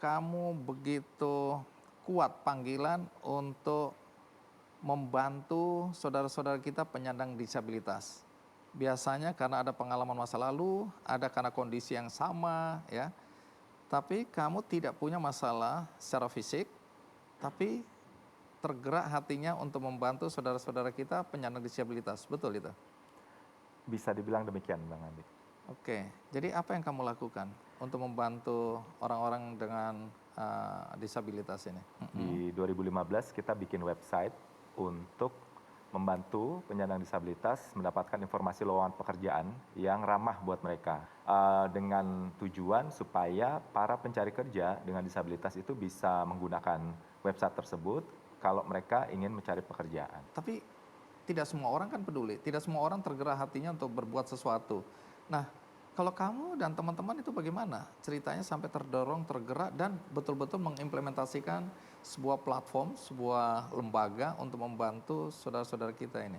kamu begitu kuat panggilan untuk membantu saudara-saudara kita penyandang disabilitas? Biasanya karena ada pengalaman masa lalu, ada karena kondisi yang sama, ya. Tapi kamu tidak punya masalah secara fisik, tapi tergerak hatinya untuk membantu saudara-saudara kita penyandang disabilitas. Betul itu? Bisa dibilang demikian, Bang Andi. Oke, jadi apa yang kamu lakukan untuk membantu orang-orang dengan disabilitas ini? Di 2015 kita bikin website untuk membantu penyandang disabilitas mendapatkan informasi lowongan pekerjaan yang ramah buat mereka. Dengan tujuan supaya para pencari kerja dengan disabilitas itu bisa menggunakan website tersebut kalau mereka ingin mencari pekerjaan. Tapi tidak semua orang kan peduli, tidak semua orang tergerak hatinya untuk berbuat sesuatu. Nah, kalau kamu dan teman-teman itu bagaimana ceritanya sampai terdorong, tergerak, dan betul-betul mengimplementasikan sebuah platform, sebuah lembaga untuk membantu saudara-saudara kita ini?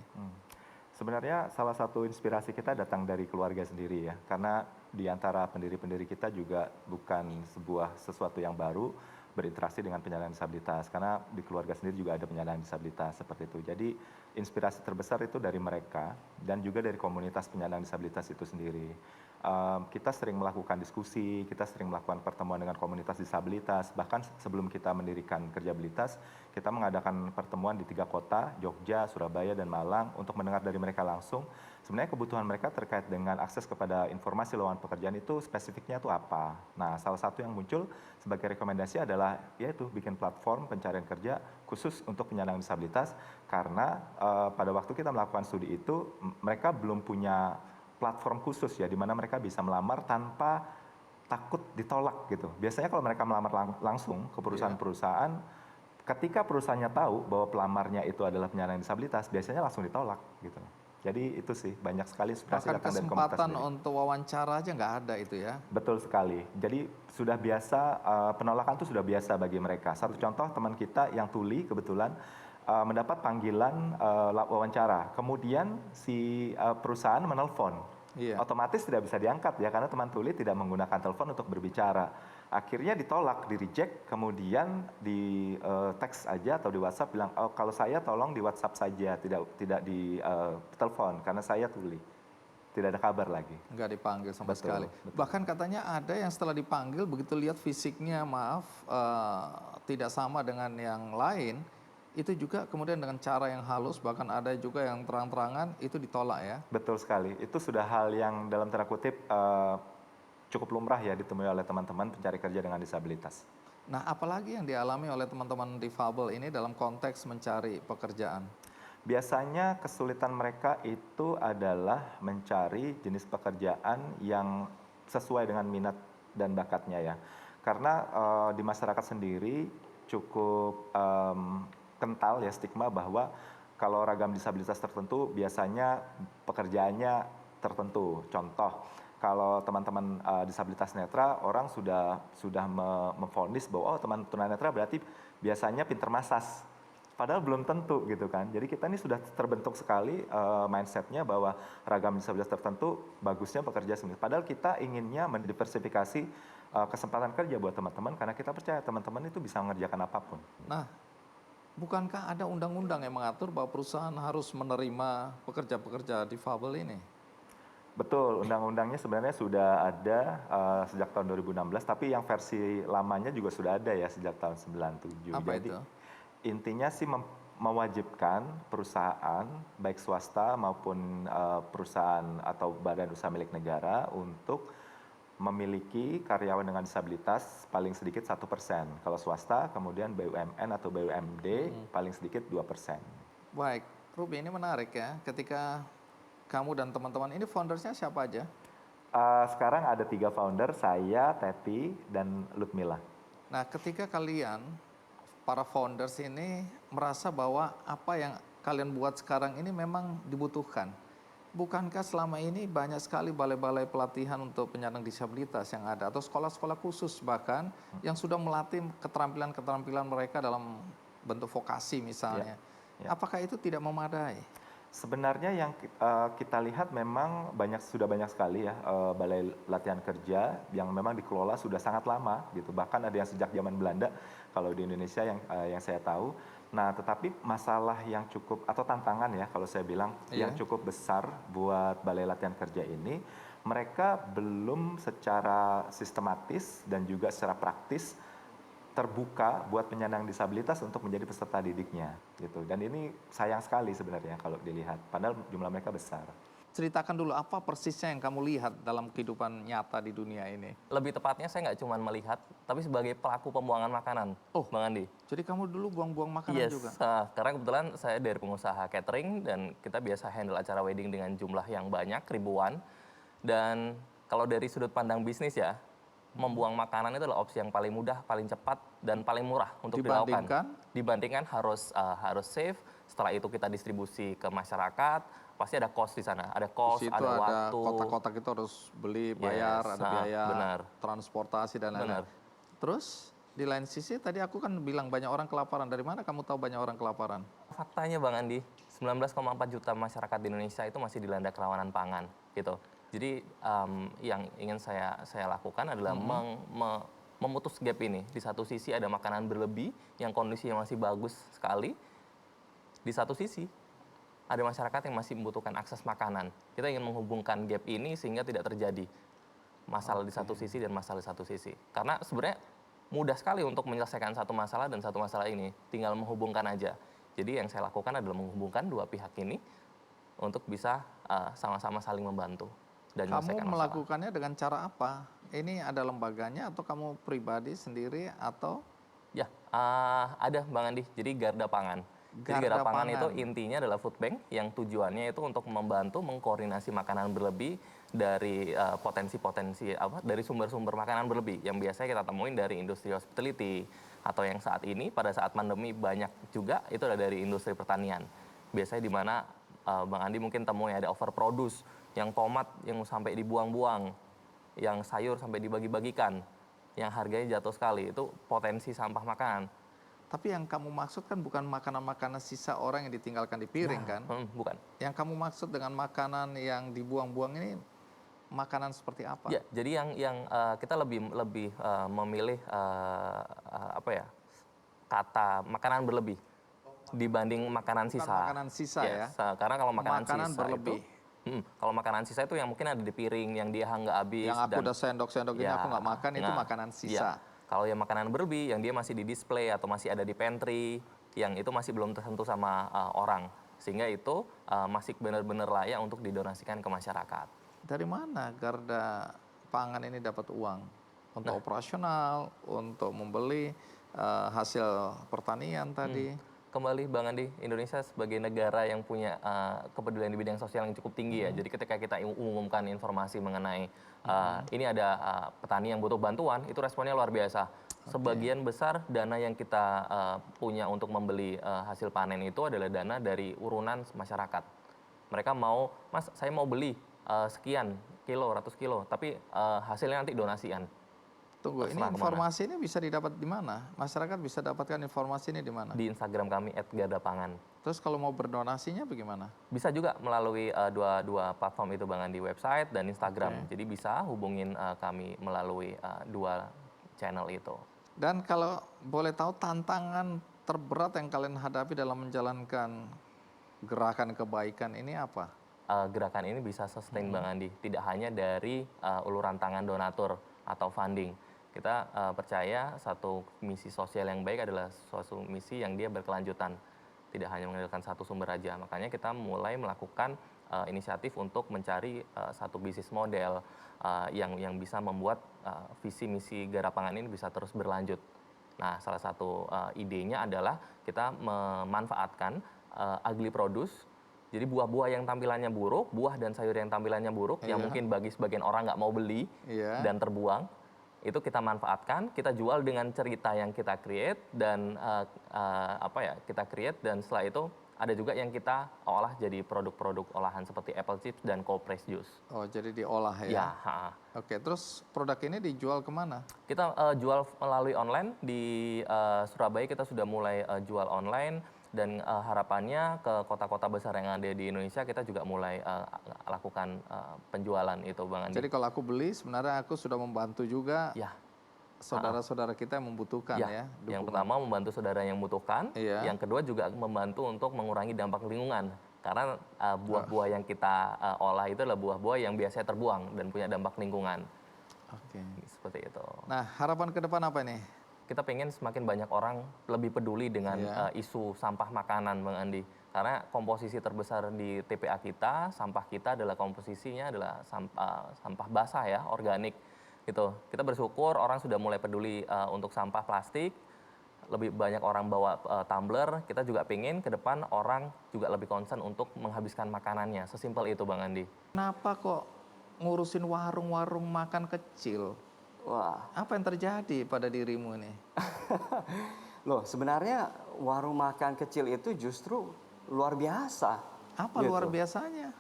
Sebenarnya salah satu inspirasi kita datang dari keluarga sendiri ya, karena di antara pendiri-pendiri kita juga bukan sesuatu yang baru berinteraksi dengan penyandang disabilitas, karena di keluarga sendiri juga ada penyandang disabilitas seperti itu. Jadi inspirasi terbesar itu dari mereka dan juga dari komunitas penyandang disabilitas itu sendiri. Kita sering melakukan diskusi, kita sering melakukan pertemuan dengan komunitas disabilitas, bahkan sebelum kita mendirikan Kerjabilitas, kita mengadakan pertemuan di 3 kota, Jogja, Surabaya, dan Malang, untuk mendengar dari mereka langsung, sebenarnya kebutuhan mereka terkait dengan akses kepada informasi lowongan pekerjaan itu spesifiknya itu apa. Nah, salah satu yang muncul sebagai rekomendasi adalah yaitu bikin platform pencarian kerja khusus untuk penyandang disabilitas, karena pada waktu kita melakukan studi itu, mereka belum punya platform khusus ya, di mana mereka bisa melamar tanpa takut ditolak gitu. Biasanya kalau mereka melamar langsung ke perusahaan-perusahaan, ketika perusahaannya tahu bahwa pelamarnya itu adalah penyandang disabilitas, biasanya langsung ditolak gitu. Jadi itu sih, banyak sekali inspirasi Bahkan datang dari komunitas kesempatan sendiri. untuk wawancara aja nggak ada itu ya. Betul sekali. Jadi sudah biasa, penolakan itu sudah biasa bagi mereka. Satu contoh, teman kita yang tuli kebetulan mendapat panggilan wawancara. Kemudian si perusahaan menelpon. Iya. Otomatis tidak bisa diangkat ya, karena teman tuli tidak menggunakan telepon untuk berbicara. Akhirnya ditolak, di reject, kemudian di teks aja atau di WhatsApp bilang, oh, kalau saya tolong di WhatsApp saja, tidak di telepon karena saya tuli. Tidak ada kabar lagi. Nggak dipanggil sama Betul, sekali. betul. Bahkan katanya ada yang setelah dipanggil begitu lihat fisiknya, maaf, tidak sama dengan yang lain, itu juga kemudian dengan cara yang halus, bahkan ada juga yang terang-terangan, itu ditolak ya. Betul sekali. Itu sudah hal yang dalam tanda kutip cukup lumrah ya ditemui oleh teman-teman pencari kerja dengan disabilitas. Nah, apalagi yang dialami oleh teman-teman difabel ini dalam konteks mencari pekerjaan? Biasanya kesulitan mereka itu adalah mencari jenis pekerjaan yang sesuai dengan minat dan bakatnya ya. Karena di masyarakat sendiri cukup kental ya stigma bahwa kalau ragam disabilitas tertentu biasanya pekerjaannya tertentu. Contoh, kalau teman-teman disabilitas netra, orang sudah memvonis bahwa oh, teman tunanetra berarti biasanya pinter masas. Padahal belum tentu gitu kan. Jadi kita ini sudah terbentuk sekali mindsetnya bahwa ragam disabilitas tertentu bagusnya pekerja sendiri. Padahal kita inginnya mendiversifikasi kesempatan kerja buat teman-teman, karena kita percaya teman-teman itu bisa mengerjakan apapun. Nah, bukankah ada undang-undang yang mengatur bahwa perusahaan harus menerima pekerja-pekerja difabel ini? Betul, undang-undangnya sebenarnya sudah ada sejak tahun 2016, tapi yang versi lamanya juga sudah ada ya sejak tahun 97. Apa Jadi itu? intinya sih mewajibkan perusahaan baik swasta maupun perusahaan atau badan usaha milik negara untuk memiliki karyawan dengan disabilitas paling sedikit 1%. Kalau swasta, kemudian BUMN atau BUMD paling sedikit 2%. Baik, Ruby, ini menarik ya. Ketika kamu dan teman-teman ini foundersnya siapa aja? Sekarang ada 3 founder, saya, Teti, dan Lutmila. Nah, ketika kalian, para founders ini merasa bahwa apa yang kalian buat sekarang ini memang dibutuhkan. Bukankah selama ini banyak sekali balai-balai pelatihan untuk penyandang disabilitas yang ada, atau sekolah-sekolah khusus bahkan yang sudah melatih keterampilan-keterampilan mereka dalam bentuk vokasi misalnya. Ya. Apakah itu tidak memadai? Sebenarnya yang kita lihat memang sudah banyak sekali ya balai latihan kerja yang memang dikelola sudah sangat lama gitu. Bahkan ada yang sejak zaman Belanda kalau di Indonesia yang saya tahu. Nah, tetapi masalah yang cukup atau tantangan ya kalau saya bilang yang Iya. cukup besar buat balai latihan kerja ini, mereka belum secara sistematis dan juga secara praktis terbuka buat penyandang disabilitas untuk menjadi peserta didiknya gitu. Dan ini sayang sekali sebenarnya kalau dilihat, padahal jumlah mereka besar. Ceritakan dulu apa persisnya yang kamu lihat dalam kehidupan nyata di dunia ini. Lebih tepatnya saya nggak cuma melihat, tapi sebagai pelaku pembuangan makanan, Oh, Bang Andi. jadi kamu dulu buang-buang makanan Yes, juga? karena kebetulan saya dari pengusaha catering dan kita biasa handle acara wedding dengan jumlah yang banyak, ribuan. Dan kalau dari sudut pandang bisnis ya, membuang makanan itu adalah opsi yang paling mudah, paling cepat, dan paling murah untuk dilakukan. Dibandingkan? Dibandingkan harus save, setelah itu kita distribusi ke masyarakat, pasti ada cost di sana. Ada Di cost, situ ada ada waktu. kotak-kotak itu harus beli, bayar, Yes, ada biaya benar, transportasi dan lain-lain. benar. Terus di lain sisi tadi aku kan bilang banyak orang kelaparan. Dari mana kamu tahu banyak orang kelaparan? Faktanya Bang Andi, 19,4 juta masyarakat di Indonesia itu masih dilanda kerawanan pangan gitu. Jadi yang ingin saya lakukan adalah memutus gap ini. Di satu sisi ada makanan berlebih yang kondisinya masih bagus sekali. Di satu sisi ada masyarakat yang masih membutuhkan akses makanan. Kita ingin menghubungkan gap ini sehingga tidak terjadi masalah di satu sisi dan masalah di satu sisi. Karena sebenarnya mudah sekali untuk menyelesaikan satu masalah dan satu masalah ini, tinggal menghubungkan aja. Jadi yang saya lakukan adalah menghubungkan dua pihak ini untuk bisa sama-sama saling membantu dan Kamu menyelesaikan masalah. melakukannya dengan cara apa? Ini ada lembaganya atau kamu pribadi sendiri atau Ya, ada Bang Andi. Jadi Garda Pangan. Jadi Garda Garda Pangan itu Pangan? intinya adalah food bank yang tujuannya itu untuk membantu mengkoordinasi makanan berlebih dari potensi-potensi dari sumber-sumber makanan berlebih yang biasanya kita temuin dari industri hospitality atau yang saat ini pada saat pandemi banyak juga itu ada dari industri pertanian. Biasanya di mana Bang Andi mungkin temuin ada overproduce, yang tomat yang sampai dibuang-buang, yang sayur sampai dibagi-bagikan, yang harganya jatuh sekali, itu potensi sampah makanan. Tapi yang kamu maksud kan bukan makanan-makanan sisa orang yang ditinggalkan di piring kan? Bukan. Yang kamu maksud dengan makanan yang dibuang-buang ini makanan seperti apa? Ya, jadi yang kita lebih memilih kata makanan berlebih dibanding makanan Bukan sisa. makanan sisa ya? Yes, karena kalau makanan sisa berlebih. itu, kalau makanan sisa itu yang mungkin ada di piring yang dia nggak habis Yang aku udah sendok-sendok ini ya, aku nggak makan itu nah, makanan ya. sisa. Kalau yang makanan berlebih yang dia masih di display atau masih ada di pantry, yang itu masih belum tersentuh sama orang, sehingga itu masih benar-benar layak untuk didonasikan ke masyarakat. Dari mana Garda Pangan ini dapat uang? Untuk operasional, untuk membeli hasil pertanian tadi. Kembali Bang Andi, Indonesia sebagai negara yang punya kepedulian di bidang sosial yang cukup tinggi ya. Jadi ketika kita umumkan informasi mengenai ini ada petani yang butuh bantuan, itu responnya luar biasa. Sebagian besar dana yang kita punya untuk membeli hasil panen itu adalah dana dari urunan masyarakat. Mereka mau, Mas saya mau beli sekian kilo, ratus kilo, tapi hasilnya nanti donasian. Tunggu, ini Terserah kemana. informasi ini bisa didapat di mana? Masyarakat bisa dapatkan informasi ini di mana? Di Instagram kami @gardapangan. Terus kalau mau berdonasinya bagaimana? Bisa juga melalui dua platform itu Bang Andi, website dan Instagram. Jadi bisa hubungin kami melalui dua channel itu. Dan kalau boleh tahu tantangan terberat yang kalian hadapi dalam menjalankan gerakan kebaikan ini apa? Gerakan ini bisa sustain Bang Andi, tidak hanya dari uluran tangan donatur atau funding. Kita percaya satu misi sosial yang baik adalah suatu misi yang dia berkelanjutan, tidak hanya mengandalkan satu sumber aja. Makanya kita mulai melakukan inisiatif untuk mencari satu bisnis model yang bisa membuat visi misi Garapangan ini bisa terus berlanjut. Nah, salah satu idenya adalah kita memanfaatkan ugly produce. Jadi buah-buah yang tampilannya buruk, buah dan sayur yang tampilannya buruk, yang mungkin bagi sebagian orang nggak mau beli dan terbuang, itu kita manfaatkan, kita jual dengan cerita yang kita create dan kita create, dan setelah itu ada juga yang kita olah jadi produk-produk olahan seperti apple chips dan cold pressed juice. Oh, jadi diolah ya? Ya. Oke, terus produk ini dijual kemana? Kita jual melalui online di Surabaya, kita sudah mulai jual online. Dan harapannya ke kota-kota besar yang ada di Indonesia kita juga mulai lakukan penjualan itu Bang Andi. Jadi kalau aku beli sebenarnya aku sudah membantu juga Ya, saudara-saudara kita yang membutuhkan ya, yang dukungan. pertama membantu saudara yang membutuhkan, Iya. yang kedua juga membantu untuk mengurangi dampak lingkungan. Karena buah-buah yang kita olah itu adalah buah-buah yang biasanya terbuang dan punya dampak lingkungan. Oke. Seperti itu. Nah, harapan ke depan apa nih? Kita pengen semakin banyak orang lebih peduli dengan Iya. isu sampah makanan, Bang Andi. Karena komposisi terbesar di TPA kita, sampah kita adalah komposisinya adalah sampah basah ya, organik. Gitu. Kita bersyukur orang sudah mulai peduli untuk sampah plastik, lebih banyak orang bawa tumbler. Kita juga pengen ke depan orang juga lebih concern untuk menghabiskan makanannya. Sesimpel itu, Bang Andi. Kenapa kok ngurusin warung-warung makan kecil? Wah, Apa yang terjadi pada dirimu ini? loh sebenarnya warung makan kecil itu justru luar biasa. Apa Gitu. luar biasanya?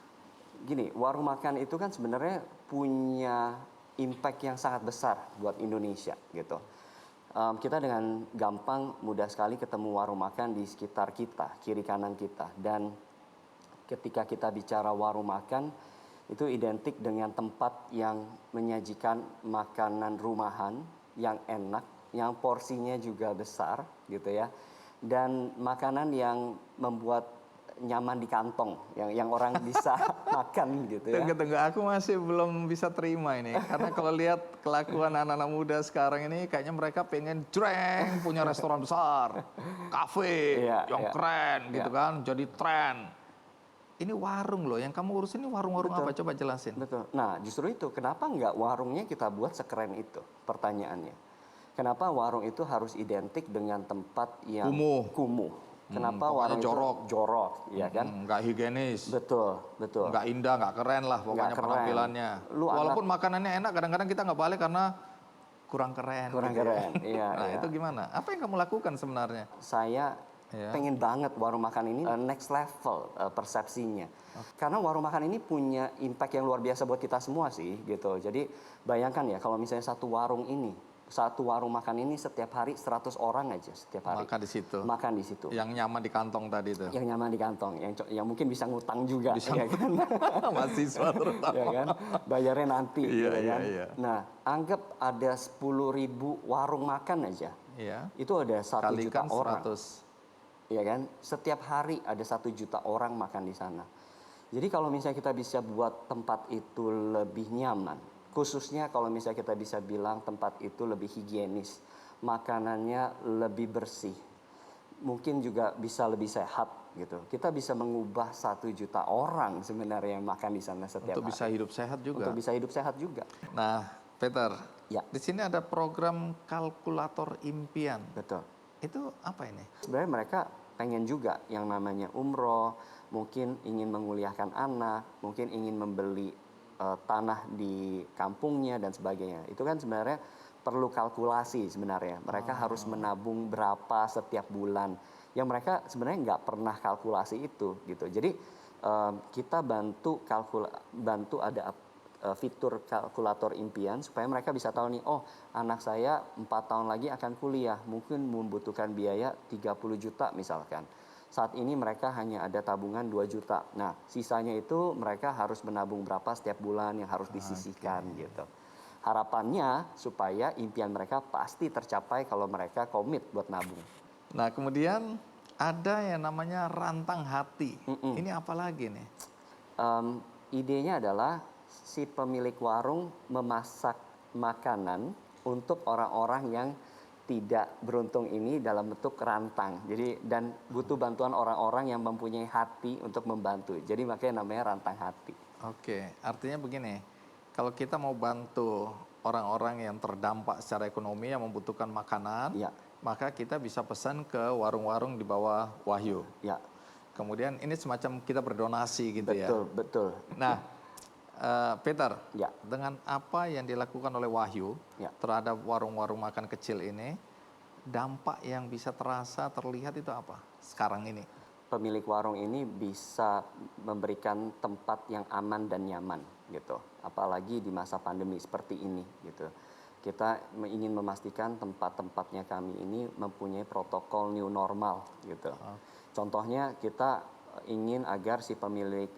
Gini, warung makan itu kan sebenarnya punya impact yang sangat besar buat Indonesia gitu. Kita dengan gampang mudah sekali ketemu warung makan di sekitar kita, kiri kanan kita. Dan ketika kita bicara warung makan, itu identik dengan tempat yang menyajikan makanan rumahan yang enak, yang porsinya juga besar gitu ya. Dan makanan yang membuat nyaman di kantong, yang orang bisa makan gitu ya. Tunggu, aku masih belum bisa terima ini. Karena kalau lihat kelakuan anak-anak muda sekarang ini, kayaknya mereka pengen jreng, punya restoran besar, kafe Iya, yang iya. keren gitu Iya. kan, jadi tren. Ini warung loh, yang kamu urus ini warung-warung apa? Coba jelasin. Betul. Nah, justru itu kenapa nggak warungnya kita buat sekeren itu? Pertanyaannya. Kenapa warung itu harus identik dengan tempat yang kumuh? Kenapa pokoknya warung jorok. itu jorok, ya kan? Nggak higienis, Betul, betul. nggak indah, nggak keren lah pokoknya keren. penampilannya. Lu Walaupun makanannya enak, kadang-kadang kita nggak balik karena kurang keren. Kurang gitu ya. keren, iya, Nah iya. itu gimana? Apa yang kamu lakukan sebenarnya? Saya Ya. pengen banget warung makan ini next level persepsinya. Karena warung makan ini punya impact yang luar biasa buat kita semua sih gitu. Jadi bayangkan ya kalau misalnya satu warung makan ini setiap hari 100 orang aja setiap hari. Makan di situ. Makan di situ. Yang nyaman di kantong tadi itu. Yang nyaman di kantong, yang mungkin bisa ngutang juga, ya kan? Mahasiswa terutama. Ya kan? Bayarnya nanti, Iya, ya iya, kan? iya. Nah, anggap ada 10.000 warung makan aja. Iya. Itu ada 1 juta Kalikan orang. 100. Ya kan? Setiap hari ada 1 juta orang makan di sana. Jadi kalau misalnya kita bisa buat tempat itu lebih nyaman, khususnya kalau misalnya kita bisa bilang tempat itu lebih higienis, makanannya lebih bersih, mungkin juga bisa lebih sehat gitu. Kita bisa mengubah 1 juta orang sebenarnya yang makan di sana setiap Untuk hari. bisa hidup sehat juga. Untuk bisa hidup sehat juga. Nah, Peter, Ya, di sini ada program kalkulator impian. betul. Itu apa ini? Sebenarnya mereka pengen juga yang namanya umroh, mungkin ingin menguliahkan anak, mungkin ingin membeli tanah di kampungnya dan sebagainya. Itu kan sebenarnya perlu kalkulasi sebenarnya. Mereka harus menabung berapa setiap bulan. Yang mereka sebenarnya nggak pernah kalkulasi itu gitu. Jadi kita bantu ada fitur kalkulator impian supaya mereka bisa tahu nih, oh anak saya 4 tahun lagi akan kuliah, mungkin membutuhkan biaya 30 juta misalkan. Saat ini mereka hanya ada tabungan 2 juta. Nah, sisanya itu mereka harus menabung berapa setiap bulan yang harus disisihkan gitu. Harapannya supaya impian mereka pasti tercapai kalau mereka komit buat nabung. Nah, kemudian ada yang namanya rantang hati. Ini apa lagi nih? Idenya adalah si pemilik warung memasak makanan untuk orang-orang yang tidak beruntung ini dalam bentuk rantang. Jadi dan butuh bantuan orang-orang yang mempunyai hati untuk membantu. Jadi makanya namanya rantang hati. Oke, artinya begini. Kalau kita mau bantu orang-orang yang terdampak secara ekonomi yang membutuhkan makanan, Ya. maka kita bisa pesan ke warung-warung di bawah Wahyu. Ya, Kemudian ini semacam kita berdonasi gitu ya. betul, betul. Nah, Peter, Ya. dengan apa yang dilakukan oleh Wahyu Ya. terhadap warung-warung makan kecil ini, dampak yang bisa terasa, terlihat itu apa sekarang ini? Pemilik warung ini bisa memberikan tempat yang aman dan nyaman gitu. Apalagi di masa pandemi seperti ini gitu. kita ingin memastikan tempat-tempatnya kami ini mempunyai protokol new normal gitu. Contohnya kita ingin agar si pemilik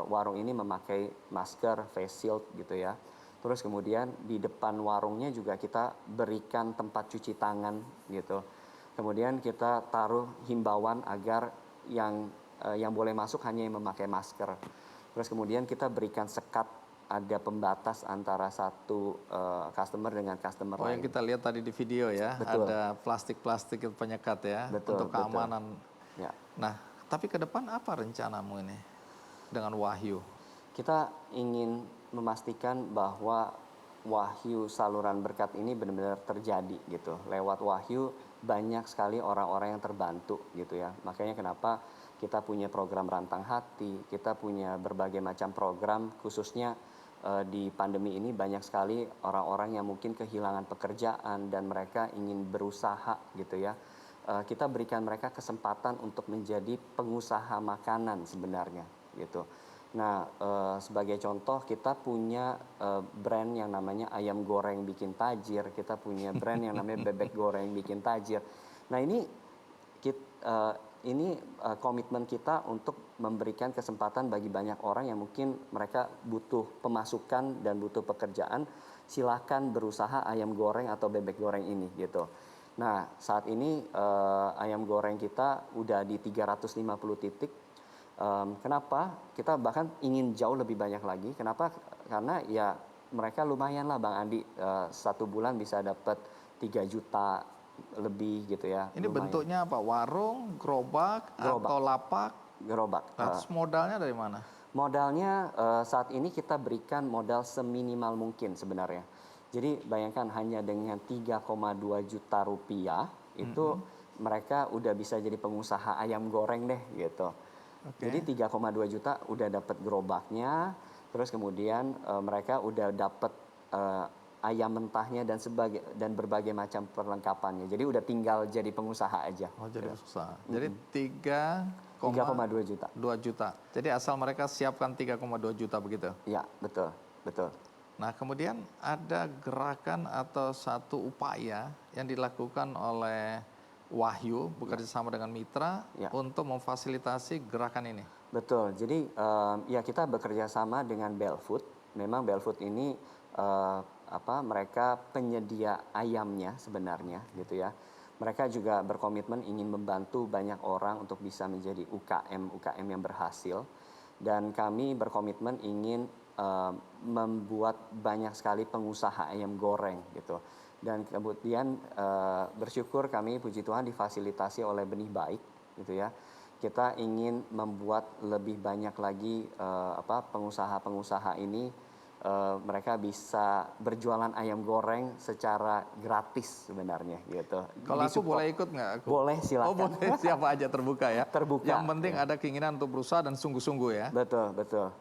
warung ini memakai masker, face shield gitu ya. Terus kemudian di depan warungnya juga kita berikan tempat cuci tangan gitu. Kemudian kita taruh himbauan agar yang boleh masuk hanya yang memakai masker. Terus kemudian kita berikan sekat, ada pembatas antara satu customer dengan customer Oh, yang lain. kita lihat tadi di video ya, Betul. ada plastik-plastik penyekat ya, Betul, untuk betul. keamanan. Ya. Nah, tapi ke depan apa rencanamu ini dengan Wahyu? Kita ingin memastikan bahwa Wahyu saluran berkat ini benar-benar terjadi gitu. Lewat Wahyu banyak sekali orang-orang yang terbantu gitu ya. Makanya kenapa kita punya program Rantang Hati, kita punya berbagai macam program, khususnya di pandemi ini banyak sekali orang-orang yang mungkin kehilangan pekerjaan dan mereka ingin berusaha gitu ya. Kita berikan mereka kesempatan untuk menjadi pengusaha makanan sebenarnya gitu. Nah, sebagai contoh kita punya brand yang namanya ayam goreng bikin tajir, kita punya brand yang namanya bebek goreng bikin tajir. Nah, ini komitmen kita untuk memberikan kesempatan bagi banyak orang yang mungkin mereka butuh pemasukan dan butuh pekerjaan, silakan berusaha ayam goreng atau bebek goreng ini gitu. Nah, saat ini ayam goreng kita udah di 350 titik. Kenapa? Kita bahkan ingin jauh lebih banyak lagi. Kenapa? Karena ya mereka lumayan lah Bang Andi, satu bulan bisa dapat 3 juta lebih gitu ya. Ini Lumayan. bentuknya apa? Warung, gerobak, Gerobak. atau lapak? Gerobak. Nah, terus modalnya dari mana? Modalnya saat ini kita berikan modal seminimal mungkin sebenarnya. Jadi bayangkan hanya dengan 3,2 juta rupiah itu mereka udah bisa jadi pengusaha ayam goreng deh gitu. Oke. Jadi 3,2 juta udah dapat gerobaknya, terus kemudian mereka udah dapat ayam mentahnya dan berbagai macam perlengkapannya. Jadi udah tinggal jadi pengusaha aja. Oh, jadi susah. Jadi 3,2 3,2 juta. juta. Jadi asal mereka siapkan 3,2 juta begitu. Ya, betul, betul. Nah, kemudian ada gerakan atau satu upaya yang dilakukan oleh Wahyu bekerja sama dengan mitra Ya. untuk memfasilitasi gerakan ini. Betul. Jadi ya kita bekerja sama dengan Belfood. Memang Belfood ini mereka penyedia ayamnya sebenarnya gitu ya. Mereka juga berkomitmen ingin membantu banyak orang untuk bisa menjadi UKM yang berhasil. Dan kami berkomitmen ingin membuat banyak sekali pengusaha ayam goreng gitu. Dan kemudian bersyukur kami puji Tuhan difasilitasi oleh Benih Baik gitu ya. Kita ingin membuat lebih banyak lagi pengusaha-pengusaha ini mereka bisa berjualan ayam goreng secara gratis sebenarnya gitu. Kalau aku boleh ikut nggak? Boleh, silakan. Oh, boleh, siapa aja terbuka ya. Terbuka. Yang penting ada keinginan untuk berusaha dan sungguh-sungguh ya. Betul, betul.